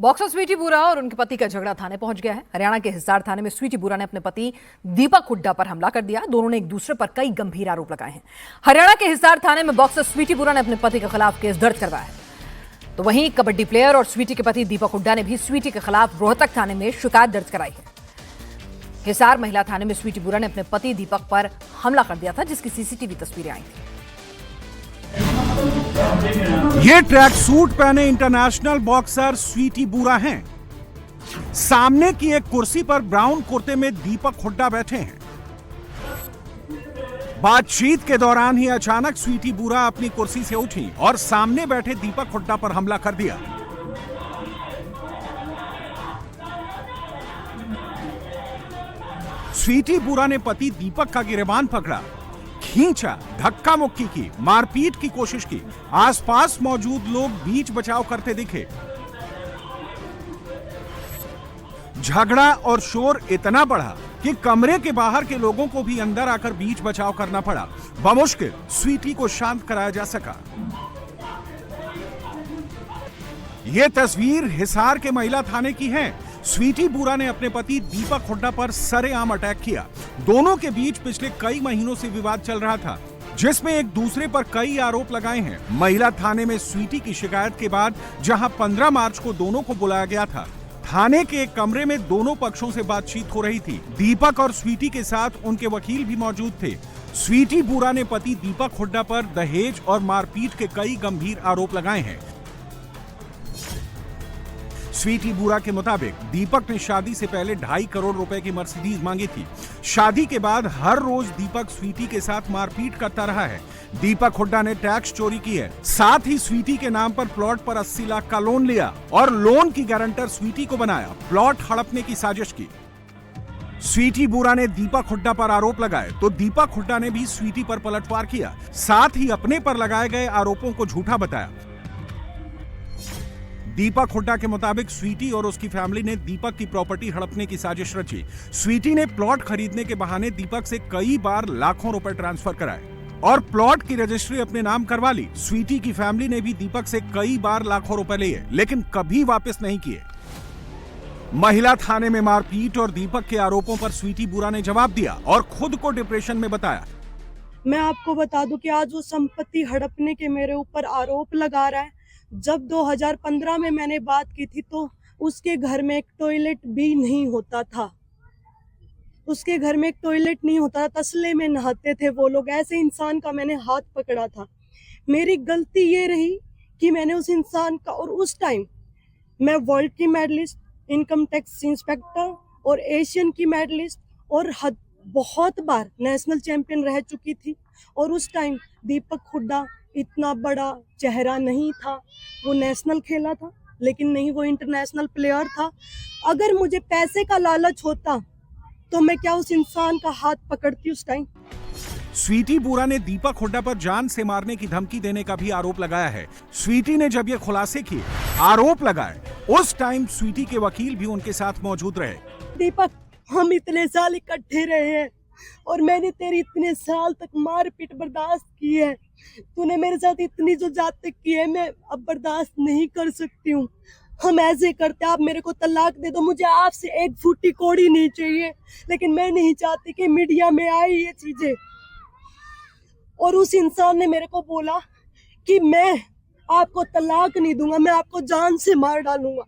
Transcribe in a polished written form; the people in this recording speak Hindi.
बॉक्सर स्वीटी बुरा और उनके पति का झगड़ा थाने पहुंच गया है। हरियाणा के हिसार थाने में स्वीटी बुरा ने अपने पति दीपक हुड्डा पर हमला कर दिया। दोनों ने एक दूसरे पर कई गंभीर आरोप लगाए हैं। हरियाणा के हिसार थाने में बॉक्सर स्वीटी बुरा ने अपने पति के खिलाफ केस दर्ज करवाया है। तो वहीं कबड्डी प्लेयर और स्वीटी के पति दीपक हुड्डा ने भी स्वीटी के खिलाफ रोहतक थाने में शिकायत दर्ज कराई है। हिसार महिला थाने में स्वीटी बुरा ने अपने पति दीपक पर हमला कर दिया था, जिसकी सीसीटीवी तस्वीरें आई थी। ये ट्रैक सूट पहने इंटरनेशनल बॉक्सर स्वीटी बुरा हैं। सामने की एक कुर्सी पर ब्राउन कुर्ते में दीपक हुड्डा बैठे हैं। बातचीत के दौरान ही अचानक स्वीटी बुरा अपनी कुर्सी से उठी और सामने बैठे दीपक हुड्डा पर हमला कर दिया। स्वीटी बुरा ने पति दीपक का गिरेबान पकड़ा, खींचा, धक्का मुक्की की, मारपीट की कोशिश की। आसपास मौजूद लोग बीच बचाव करते दिखे। झगड़ा और शोर इतना बढ़ा कि कमरे के बाहर के लोगों को भी अंदर आकर बीच बचाव करना पड़ा। बमुश्किल स्वीटी को शांत कराया जा सका। यह तस्वीर हिसार के महिला थाने की है। स्वीटी बुरा ने अपने पति दीपक हुड्डा पर सरेआम अटैक किया। दोनों के बीच पिछले कई महीनों से विवाद चल रहा था, जिसमें एक दूसरे पर कई आरोप लगाए हैं। महिला थाने में स्वीटी की शिकायत के बाद जहां 15 मार्च को दोनों को बुलाया गया था, थाने के एक कमरे में दोनों पक्षों से बातचीत हो रही थी। दीपक और स्वीटी के साथ उनके वकील भी मौजूद थे। स्वीटी बुरा ने पति दीपक हुड्डा पर दहेज और मारपीट के कई गंभीर आरोप लगाए हैं। स्वीटी बुरा के मुताबिक दीपक ने शादी से पहले 2.5 करोड़ रुपए की मर्सिडीज मांगी थी। शादी के बाद हर रोज दीपक स्वीटी के साथ मारपीट करता रहा है। दीपक हुड्डा ने टैक्स चोरी की है। साथ ही स्वीटी के नाम पर प्लॉट पर 80 लाख का लोन लिया और लोन की गारंटर स्वीटी को बनाया। प्लॉट हड़पने की साजिश की। स्वीटी बुरा ने दीपक हुड्डा पर आरोप लगाए तो दीपक हुड्डा ने भी स्वीटी पर पलटवार किया। साथ ही अपने पर लगाए गए आरोपों को झूठा बताया। दीपक हुड्डा के मुताबिक स्वीटी और उसकी फैमिली ने दीपक की प्रॉपर्टी हड़पने की साजिश रची। स्वीटी ने प्लॉट खरीदने के बहाने दीपक से कई बार लाखों रुपए ट्रांसफर कराए और प्लॉट की रजिस्ट्री अपने नाम करवा ली। स्वीटी की फैमिली ने भी दीपक से कई बार लाखों रुपए लिए, लेकिन कभी वापस नहीं किए। महिला थाने में मारपीट और दीपक के आरोपों पर स्वीटी बुरा ने जवाब दिया और खुद को डिप्रेशन में बताया। मैं आपको बता दूं कि आज वो संपत्ति हड़पने के मेरे ऊपर आरोप लगा रहा है। जब 2015 में मैंने बात की थी तो उसके घर में एक टॉयलेट भी नहीं होता था। उसके घर में एक टॉयलेट नहीं होता था, तसले में नहाते थे वो लोग। ऐसे इंसान का मैंने हाथ पकड़ा था। मेरी गलती ये रही कि मैंने उस इंसान का, और उस टाइम मैं वर्ल्ड की मेडलिस्ट, इनकम टैक्स इंस्पेक्टर और एशियन की मेडलिस्ट और बहुत बार नेशनल चैंपियन रह चुकी थी। और उस टाइम दीपक हुड्डा इतना बड़ा चेहरा नहीं था। वो नेशनल खेला था, लेकिन नहीं, वो इंटरनेशनल प्लेयर था। अगर मुझे पैसे का लालच होता तो मैं क्या उस इंसान का हाथ पकड़ती उस टाइम। स्वीटी बुरा ने दीपक हुड्डा पर जान से मारने की धमकी देने का भी आरोप लगाया है। स्वीटी ने जब ये खुलासे किए, आरोप लगाए, उस टाइम स्वीटी के वकील भी उनके साथ मौजूद रहे। दीपक, हम इतने साल इकट्ठे रहे हैं और मैंने तेरी इतने साल तक मारपीट बर्दाश्त की है। तूने मेरे साथ इतनी जो जाते की है, मैं अब बर्दाश्त नहीं कर सकती हूँ। हम ऐसे करते, आप मेरे को तलाक दे दो, मुझे आपसे एक फूटी कौड़ी नहीं चाहिए। लेकिन मैं नहीं चाहती कि मीडिया में आए ये चीजें। और उस इंसान ने मेरे को बोला कि मैं आपको तलाक नहीं दूंगा, मैं आपको जान से मार डालूंगा।